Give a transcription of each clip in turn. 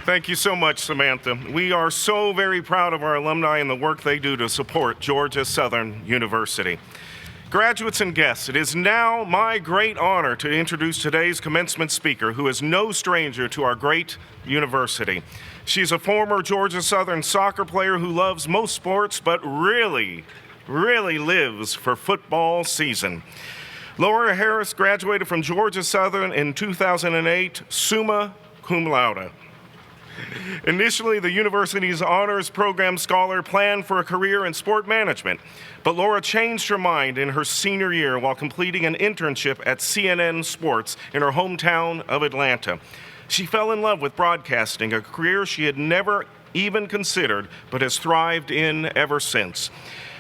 Thank you so much, Samantha. We are so very proud of our alumni and the work they do to support Georgia Southern University. Graduates and guests, it is now my great honor to introduce today's commencement speaker, who is no stranger to our great university. She's a former Georgia Southern soccer player who loves most sports, but really lives for football season. Laura Harris graduated from Georgia Southern in 2008, summa cum laude. Initially, the university's honors program scholar planned for a career in sport management, but Laura changed her mind in her senior year while completing an internship at CNN Sports in her hometown of Atlanta. She fell in love with broadcasting, a career she had never even considered, but has thrived in ever since.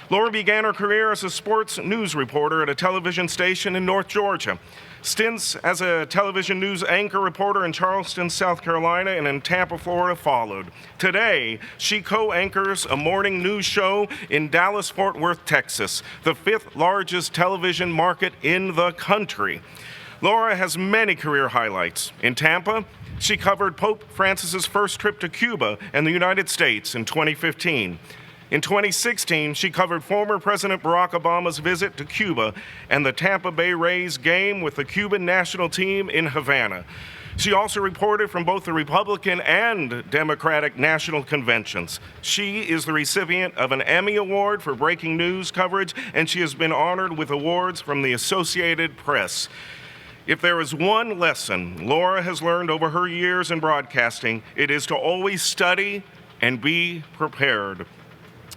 Laura began her career as a sports news reporter at a television station in North Georgia. Stints as a television news anchor reporter in Charleston, South Carolina, and in Tampa, Florida followed. Today, she co-anchors a morning news show in Dallas-Fort Worth, Texas, the fifth largest television market in the country. Laura has many career highlights. In Tampa, she covered Pope Francis's first trip to Cuba and the United States in 2015. In 2016, she covered former President Barack Obama's visit to Cuba and the Tampa Bay Rays game with the Cuban national team in Havana. She also reported from both the Republican and Democratic national conventions. She is the recipient of an Emmy Award for breaking news coverage, and she has been honored with awards from the Associated Press. If there is one lesson Laura has learned over her years in broadcasting, it is to always study and be prepared.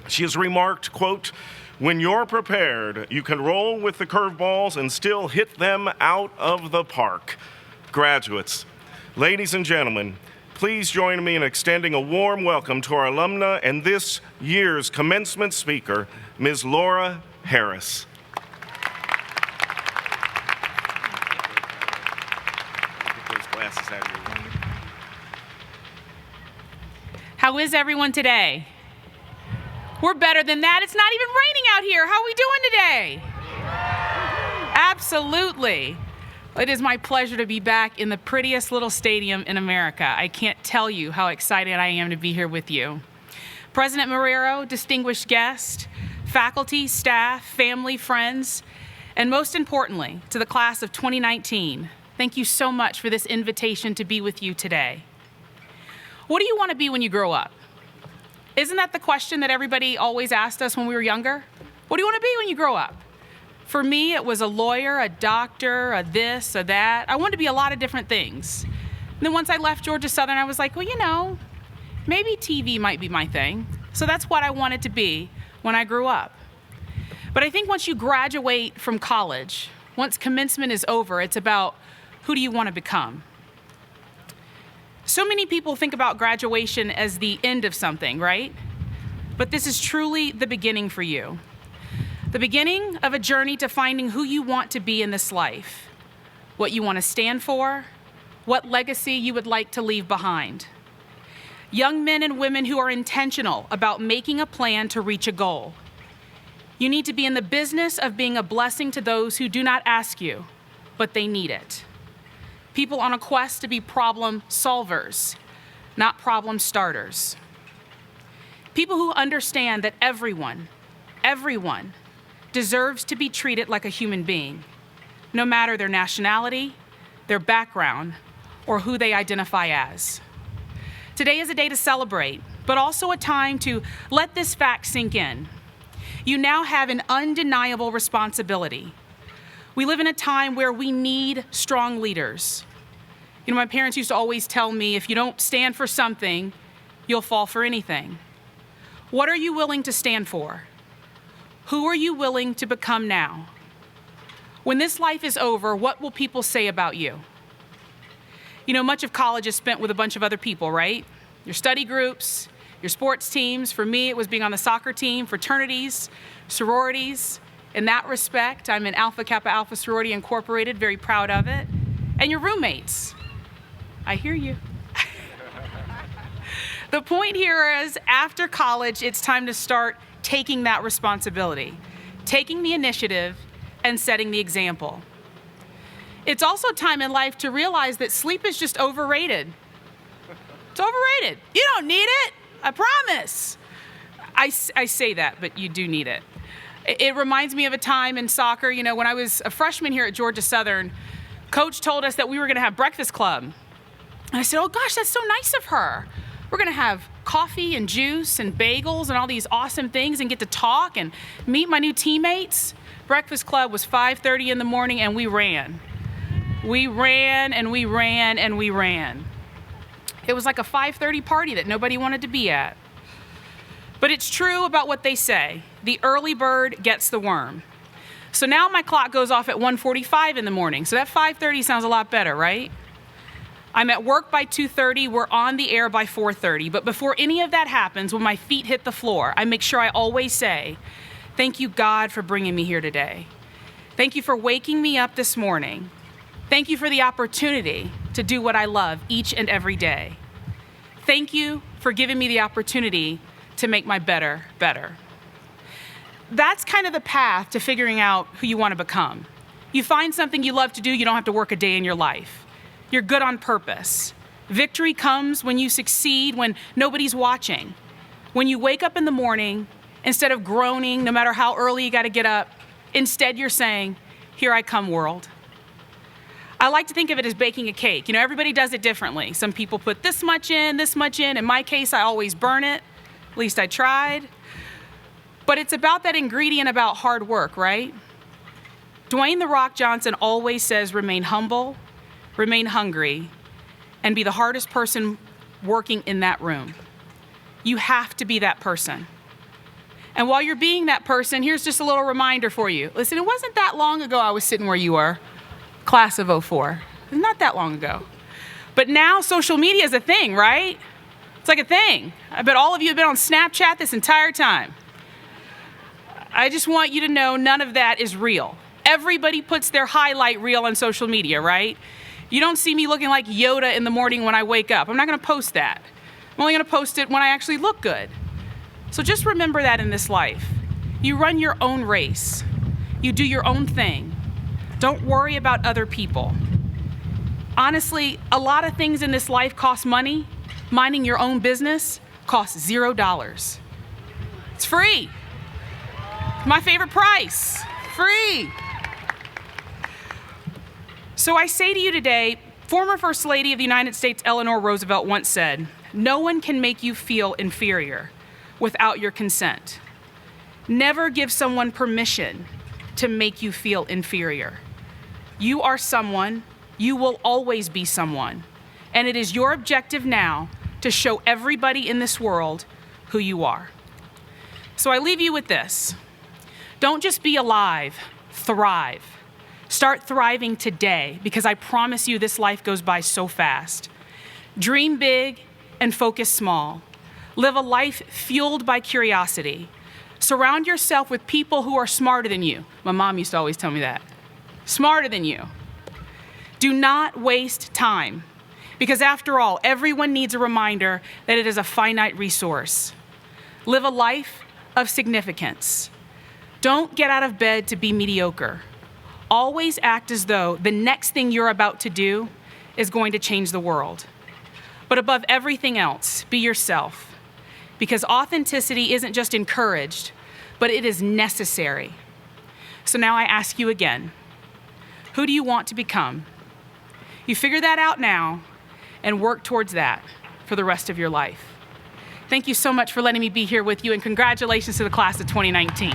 She has remarked, quote, "When you're prepared, you can roll with the curveballs and still hit them out of the park." Graduates, ladies and gentlemen, please join me in extending a warm welcome to our alumna and this year's commencement speaker, Ms. Laura Harris. Get those glasses out of your way. How is everyone today? We're better than that. It's not even raining out here. How are we doing today? Absolutely. It is my pleasure to be back in the prettiest little stadium in America. I can't tell you how excited I am to be here with you. President Marrero, distinguished guests, faculty, staff, family, friends, and most importantly, to the class of 2019, thank you so much for this invitation to be with you today. What do you want to be when you grow up? Isn't that the question that everybody always asked us when we were younger? What do you want to be when you grow up? For me, it was a lawyer, a doctor, a this, a that. I wanted to be a lot of different things. And then once I left Georgia Southern, I was like, well, you know, maybe TV might be my thing. So that's what I wanted to be when I grew up. But I think once you graduate from college, once commencement is over, it's about who do you want to become? So many people think about graduation as the end of something, right? But this is truly the beginning for you. The beginning of a journey to finding who you want to be in this life, what you want to stand for, what legacy you would like to leave behind. Young men and women who are intentional about making a plan to reach a goal. You need to be in the business of being a blessing to those who do not ask you, but they need it. People on a quest to be problem solvers, not problem starters. People who understand that everyone deserves to be treated like a human being, no matter their nationality, their background, or who they identify as. Today is a day to celebrate, but also a time to let this fact sink in. You now have an undeniable responsibility. We live in a time where we need strong leaders. You know, my parents used to always tell me, if you don't stand for something, you'll fall for anything. What are you willing to stand for? Who are you willing to become now? When this life is over, what will people say about you? You know, much of college is spent with a bunch of other people, right? Your study groups, your sports teams. For me, it was being on the soccer team, fraternities, sororities. In that respect, I'm in Alpha Kappa Alpha Sorority Incorporated, very proud of it. And your roommates. I hear you. The point here is, after college, it's time to start taking that responsibility, taking the initiative, and setting the example. It's also time in life to realize that sleep is just overrated. It's overrated. excited. You don't need it, I promise. I say that, but you do need it. It reminds me of a time in soccer, when I was a freshman here at Georgia Southern, Coach told us that we were going to have breakfast club. And I said, oh gosh, that's so nice of her. We're going to have coffee and juice and bagels and all these awesome things and get to talk and meet my new teammates. Breakfast club was 5:30 in the morning and we ran. We ran and we ran and we ran. It was like a 5:30 party that nobody wanted to be at. But it's true about what they say. The early bird gets the worm. So now my clock goes off at 1:45 in the morning. So that 5:30 sounds a lot better, right? I'm at work by 2:30. We're on the air by 4:30. But before any of that happens, when my feet hit the floor, I make sure I always say, thank you, God, for bringing me here today. Thank you for waking me up this morning. Thank you for the opportunity to do what I love each and every day. Thank you for giving me the opportunity to make my better better. That's kind of the path to figuring out who you want to become. You find something you love to do, you don't have to work a day in your life. You're good on purpose. Victory comes when you succeed, when nobody's watching. When you wake up in the morning, instead of groaning, no matter how early you got to get up, instead you're saying, here I come, world. I like to think of it as baking a cake. Everybody does it differently. Some people put this much in, this much in. In my case, I always burn it. At least I tried. But it's about that ingredient about hard work, right? Dwayne "The Rock" Johnson always says, remain humble, remain hungry, and be the hardest person working in that room. You have to be that person. And while you're being that person, here's just a little reminder for you. Listen, it wasn't that long ago I was sitting where you were, class of 04. It's not that long ago. But now social media is a thing, right? It's like a thing. I bet all of you have been on Snapchat this entire time. I just want you to know none of that is real. Everybody puts their highlight reel on social media, right? You don't see me looking like Yoda in the morning when I wake up. I'm not going to post that. I'm only going to post it when I actually look good. So just remember that in this life. You run your own race. You do your own thing. Don't worry about other people. Honestly, a lot of things in this life cost money. Minding your own business costs $0. It's free. My favorite price, free. So I say to you today, former First Lady of the United States, Eleanor Roosevelt, once said, no one can make you feel inferior without your consent. Never give someone permission to make you feel inferior. You are someone, you will always be someone, and it is your objective now to show everybody in this world who you are. So I leave you with this. Don't just be alive, thrive. Start thriving today, because I promise you this life goes by so fast. Dream big and focus small. Live a life fueled by curiosity. Surround yourself with people who are smarter than you. My mom used to always tell me that. Smarter than you. Do not waste time, because after all, everyone needs a reminder that it is a finite resource. Live a life of significance. Don't get out of bed to be mediocre. Always act as though the next thing you're about to do is going to change the world. But above everything else, be yourself, because authenticity isn't just encouraged, but it is necessary. So now I ask you again, who do you want to become? You figure that out now and work towards that for the rest of your life. Thank you so much for letting me be here with you, and congratulations to the class of 2019.